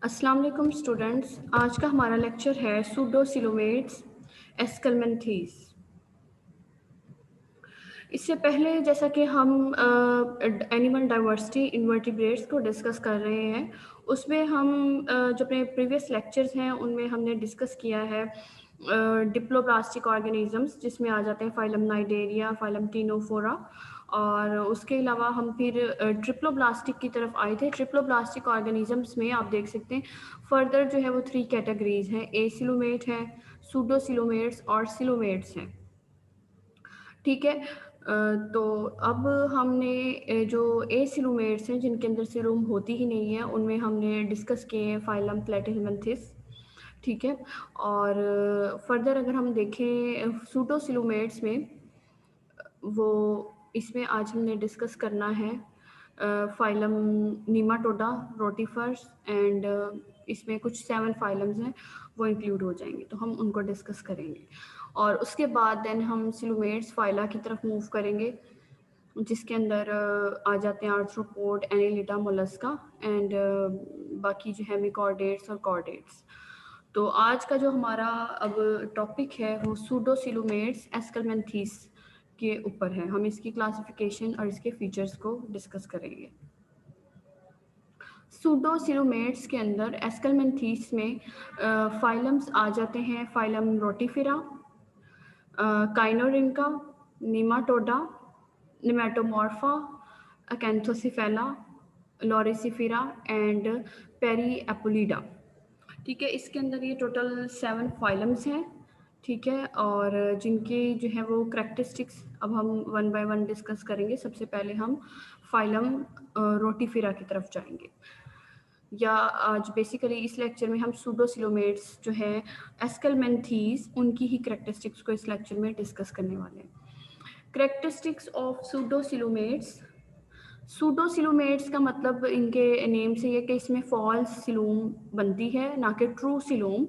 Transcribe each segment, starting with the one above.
अस्सलाम वालेकुम स्टूडेंट्स। आज का हमारा लेक्चर है सूडोसिलोमेट्स एस्कलमेंथीज। इससे पहले जैसा कि हम एनिमल डाइवर्सिटी इनवर्टिब्रेट्स को डिस्कस कर रहे हैं, उसमें हम जो अपने प्रीवियस लेक्चर्स हैं उनमें हमने डिस्कस किया है डिप्लोप्लास्टिक ऑर्गेनिजम्स, जिसमें आ जाते हैं फाइलम नाइडेरिया, फाइलम टीनोफोरा, और उसके अलावा हम फिर ट्रिप्लोब्लास्टिक की तरफ आए थे। ट्रिप्लोब्लास्टिक ऑर्गेनिजम्स में आप देख सकते हैं फर्दर जो है वो 3 कैटेगरीज हैं, एसिलोमेट है, सूडोसिलोमेट्स और सिलोमेट्स हैं। ठीक है। तो अब हमने जो एसिलोमेट्स हैं जिनके अंदर सिलोम होती ही नहीं है, उनमें हमने डिस्कस किए हैं फाइलम प्लेटिहेल्मिन्थेस। ठीक है। और फर्दर अगर हम देखें सूडोसिलोमेट्स में, वो इसमें आज हमने डिस्कस करना है फाइलम नीमाटोडा, रोटिफर्स एंड इसमें कुछ 7 फाइलम्स हैं, वो इंक्लूड हो जाएंगे, तो हम उनको डिस्कस करेंगे। और उसके बाद देन हम सिलोमेट्स फाइला की तरफ मूव करेंगे, जिसके अंदर आ जाते हैं आर्थ्रोपोड, एनिलिडा, मोलस्का एंड बाकी जो है मिकॉर्डेट्स और कॉर्डेट्स। तो आज का जो हमारा अब टॉपिक है वो सूडोसिलोमेट्स एस्कलमेंथीस के ऊपर है। हम इसकी क्लासिफिकेशन और इसके फीचर्स को डिस्कस करेंगे। सूडोसिलोमेट्स के अंदर एस्कलमेंथीस में फाइलम्स आ जाते हैं फाइलम रोटिफेरा, काइनोरिंका, नीमाटोडा, निमेटोमॉर्फा, अकैंथोसिफेला, लॉरिसिफेरा एंड पेरीएपुलिडा। ठीक है। इसके अंदर ये टोटल 7 फाइलम्स हैं। ठीक है। और जिनके जो है वो करैक्टरिस्टिक्स अब हम वन बाय वन डिस्कस करेंगे। सबसे पहले हम फाइलम रोटिफेरा की तरफ जाएंगे, या आज बेसिकली इस लेक्चर में हम सूडोसिलोमेट्स जो है एस्कलमेंथीज, उनकी ही करैक्टरिस्टिक्स को इस लेक्चर में डिस्कस करने वाले हैं। Characteristics of pseudocoelomates. सूडोसिलोमेट्स का मतलब इनके नेम से ये कि इसमें फॉल्स सिलोम बनती है, ना कि ट्रू सिलोम।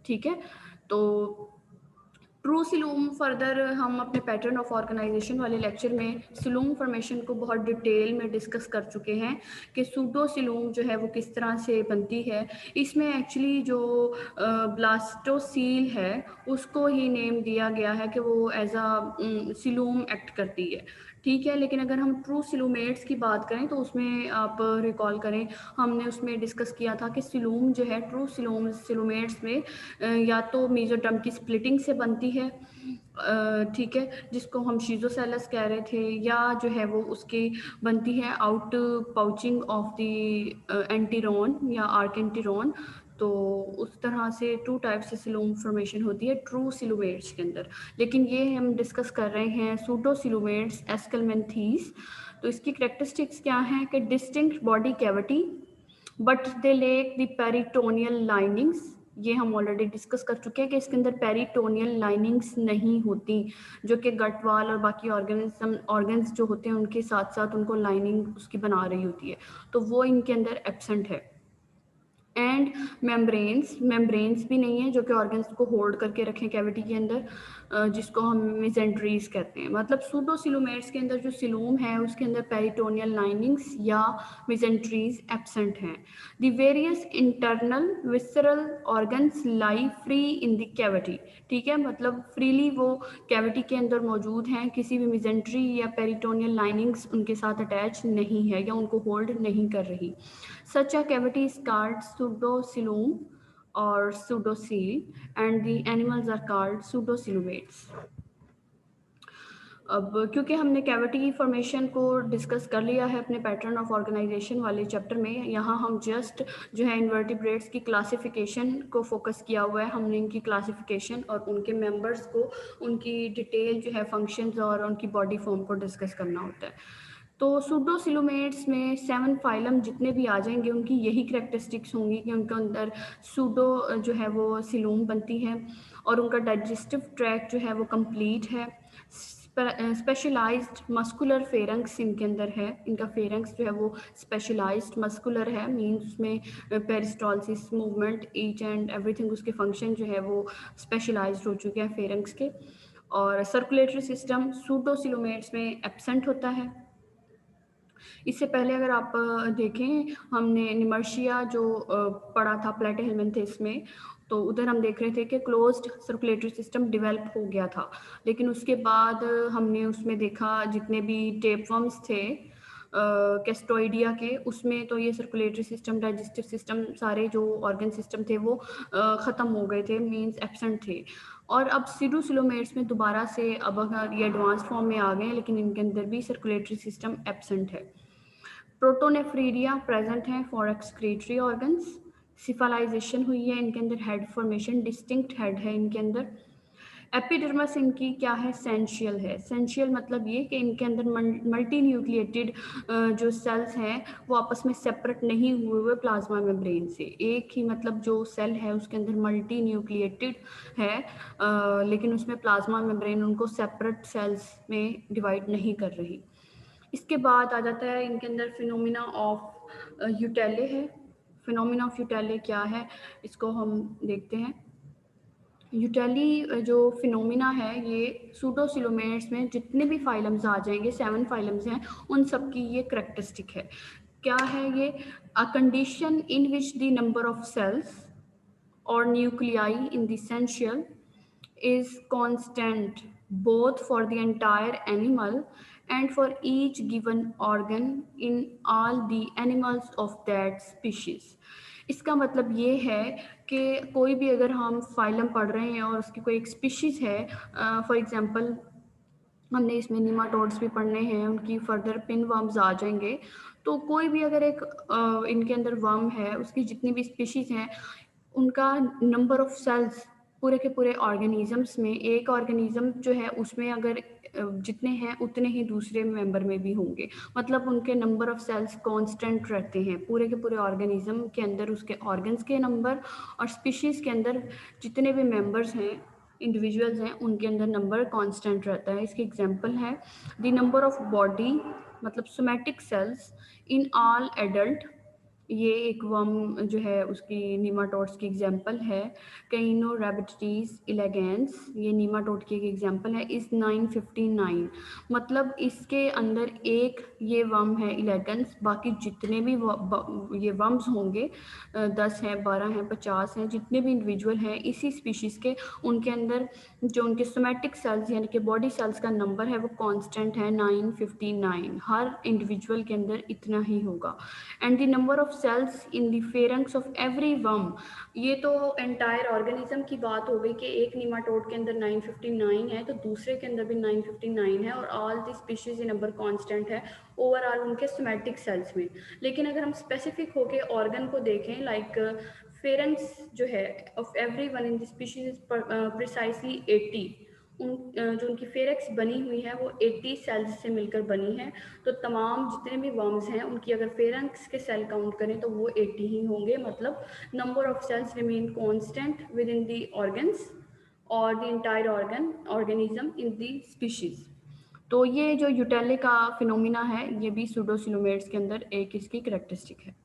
ठीक है। तो ट्रू सिलोम फर्दर हम अपने पैटर्न ऑफ ऑर्गेनाइजेशन वाले लेक्चर में सिलोम फॉर्मेशन को बहुत डिटेल में डिस्कस कर चुके हैं कि सूडो सिलोम जो है वो किस तरह से बनती है। इसमें एक्चुअली जो ब्लास्टोसील है उसको ही नेम दिया गया है कि वो एज अ सिलोम एक्ट करती है। ठीक है। लेकिन अगर हम ट्रू सिलोमेट्स की बात करें तो उसमें आप रिकॉल करें, हमने उसमें डिस्कस किया था कि सिलोम जो है ट्रू सिलोमेट्स में या तो मेसोडर्म की स्प्लिटिंग से बनती है, ठीक है, जिसको हम शीजोसेलस कह रहे थे, या जो है वो उसकी बनती है आउट पाउचिंग ऑफ द एंटीरोन या आर्केंटीरोन। तो उस तरह से 2 टाइप से सिलोम फॉर्मेशन होती है ट्रू सिलोमेट्स के अंदर। लेकिन ये हम डिस्कस कर रहे हैं सूडोसिलोमेट्स एस्कलमेंथीस। तो इसकी करैक्टरिस्टिक्स क्या हैं कि distinct body cavity but they lake the peritoneal linings. ये हम ऑलरेडी डिस्कस कर चुके हैं कि इसके अंदर पेरिटोनियल लाइनिंग्स नहीं होती, जो कि गट वाल और बाकी ऑर्गन्स जो होते हैं उनके साथ साथ उनको लाइनिंग उसकी बना रही होती है, तो वो इनके अंदर एब्सेंट है। एंड मेम्ब्रेन्स भी नहीं है जो कि ऑर्गन्स को होल्ड करके रखें कैविटी के अंदर, जिसको हम मिजेंट्रीज कहते हैं। मतलब सूडोसिलोमेट्स के अंदर जो सिलोम है उसके अंदर पेरिटोनियल लाइनिंग्स या मिजेंट्रीज एब्सेंट हैं। The various internal visceral organs lie free in the cavity. ठीक है। मतलब फ्रीली वो कैविटी के अंदर मौजूद हैं, किसी भी मिजेंट्री या पेरिटोनियल लाइनिंग्स उनके साथ अटैच नहीं है या उनको होल्ड नहीं कर रही। Such a cavity is called pseudocoelom or pseudocele, and the animals are called pseudocoelomates. अब क्योंकि हमने कैविटी फॉर्मेशन को डिस्कस कर लिया है अपने पैटर्न ऑफ ऑर्गेनाइजेशन वाले चैप्टर में, यहाँ हम जस्ट जो है इन्वर्टिब्रेट्स की क्लासिफिकेशन को फोकस किया हुआ है। हमने इनकी क्लासिफिकेशन और उनके मेंबर्स को, उनकी डिटेल जो है फंक्शंस और उनकी बॉडी फॉर्म को डिस्कस करना होता है। तो सूडोसिलोमेट्स में 7 फाइलम जितने भी आ जाएंगे उनकी यही करैक्टरिस्टिक्स होंगी कि उनके अंदर सूडो जो है वो सिलोम बनती है और उनका डाइजेस्टिव ट्रैक्ट जो है वो कंप्लीट है। स्पेशलाइज्ड मस्कुलर फेरंक्स इनके अंदर है, इनका फेरंक्स जो है वो स्पेशलाइज्ड मस्कुलर है, मीन्स उसमें पेरिस्टॉलसिस मूवमेंट ईच एंड एवरीथिंग उसके फंक्शन जो है वो स्पेशलाइज्ड हो चुके हैं फेरंक्स के। और सर्कुलेटरी सिस्टम सूडोसिलोमेट्स में एब्सेंट होता है। इससे पहले अगर आप देखें, हमने निमर्शिया जो पढ़ा था प्लेटिहेल्मिन्थेस में, तो उधर हम देख रहे थे कि क्लोज्ड सर्कुलेटरी सिस्टम डेवलप हो गया था। लेकिन उसके बाद हमने उसमें देखा जितने भी टेपवर्म्स थे कैस्टोइडिया के, उसमें तो ये सर्कुलेटरी सिस्टम, डाइजेस्टिव सिस्टम, सारे जो ऑर्गन सिस्टम थे वो ख़त्म हो गए थे, मीन्स एब्सेंट थे। और अब सीडोसिलोमेट्स में दोबारा से अब अगर ये एडवांस फॉर्म में आ गए हैं, लेकिन इनके अंदर भी सर्कुलेटरी सिस्टम एब्सेंट है। प्रोटोनेफ्रीडिया प्रेजेंट है फॉर एक्सक्रीटरी ऑर्गन्स। सिफलाइजेशन हुई है इनके अंदर, हेड फॉर्मेशन, डिस्टिंक्ट हेड है इनके अंदर। एपिडर्मस इनकी क्या है, सेंशियल है। सेंशियल मतलब ये कि इनके अंदर मल्टी न्यूक्लिएटेड जो सेल्स हैं वो आपस में सेपरेट नहीं हुए हुए प्लाज्मा मेम्ब्रेन से। एक ही मतलब जो सेल है उसके अंदर मल्टी न्यूक्लिएटेड है, लेकिन उसमें प्लाज्मा मेम्ब्रेन उनको सेपरेट सेल्स में डिवाइड नहीं कर रही। इसके बाद आ जाता है इनके अंदर फिनोमिना ऑफ यूटेले है। फिनोमिना ऑफ यूटेले क्या है, इसको हम देखते हैं। यूटेली जो फिनोमिना है, ये सूडोसिलोमेट्स में जितने भी फाइलम्स आ जाएंगे, 7 फाइलम्स हैं, उन सब की ये करेक्टरिस्टिक है। क्या है ये, a condition in which the number of cells और nuclei in the essential is constant both for the entire animal and for each given organ in all the animals of that species। इसका मतलब ये है कि कोई भी अगर हम फाइलम पढ़ रहे हैं और उसकी कोई एक स्पीशीज़ है, फॉर एग्जांपल हमने इसमें निमाटोड्स भी पढ़ने हैं, उनकी फर्दर पिन वर्म्स आ जाएंगे। तो कोई भी अगर एक इनके अंदर वर्म है, उसकी जितनी भी स्पीशीज़ हैं, उनका नंबर ऑफ सेल्स पूरे के पूरे ऑर्गेनिजम्स में, एक ऑर्गेनिज्म जो है उसमें अगर जितने हैं उतने ही दूसरे मेंबर में भी होंगे। मतलब उनके नंबर ऑफ सेल्स कांस्टेंट रहते हैं पूरे के पूरे ऑर्गेनिज्म के अंदर, उसके ऑर्गन्स के नंबर और स्पीशीज़ के अंदर जितने भी मेंबर्स हैं, इंडिविजुअल्स हैं, उनके अंदर नंबर कांस्टेंट रहता है। इसकी एग्जांपल है द नंबर ऑफ बॉडी मतलब somatic cells in all adult, ये एक वर्म जो है उसकी नीमाटोड्स की एग्जांपल है। कैइनोरैबिडिटीज इलेगेंस, ये नीमाटोड की एक एग्जांपल है, इस 959। मतलब इसके अंदर एक ये वर्म है इलेगेंस, बाकी जितने भी ये वर्म्स होंगे 10 हैं, 12 हैं, 50 हैं, जितने भी इंडिविजुअल हैं इसी स्पीशीज़ के, उनके अंदर जो उनके सोमैटिक सेल्स यानी कि बॉडी सेल्स का नंबर है वो कांस्टेंट है 959। हर इंडिविजुअल के अंदर इतना ही होगा। And the number of cells in the pharynx of every worm, ये तो एंटायर ऑर्गेनिज्म की बात हो गई कि एक निमाटोड के अंदर 959 है तो दूसरे के अंदर भी 959 है, और ऑल द स्पीशीज ये नंबर कांस्टेंट है ओवरऑल उनके सोमैटिक सेल्स में। लेकिन अगर हम स्पेसिफिक होके ऑर्गन को देखें, लाइक फेरेंक्स जो है of every one in the species precisely 80, जो उनकी फेरेक्स बनी हुई है वो 80 सेल्स से मिलकर बनी है। तो तमाम जितने भी वर्म्स हैं उनकी अगर फेरेंक्स के सेल काउंट करें तो वो 80 ही होंगे। मतलब number of cells remain constant within the organs और the entire organism in the species. तो ये जो यूटेले का फिनोमिना है, ये भी सूडोसिलोमेट्स के अंदर एक इसकी करेक्टरिस्टिक है।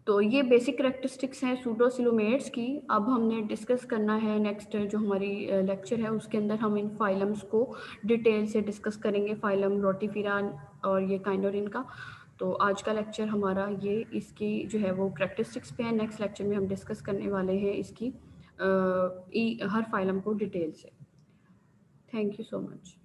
तो ये बेसिक करेक्टरिस्टिक्स हैं सूडोसिलोमेट्स की। अब हमने डिस्कस करना है नेक्स्ट जो हमारी लेक्चर है उसके अंदर हम इन फाइलम्स को डिटेल से डिस्कस करेंगे, फाइलम रोटिफिरा और ये काइंडोरिन का। तो आज का लेक्चर हमारा ये इसकी जो है वो करेक्टरिस्टिक्स पे है। नेक्स्ट लेक्चर में हम डिस्कस करने वाले हैं इसकी हर फाइलम को डिटेल से। Thank you so much.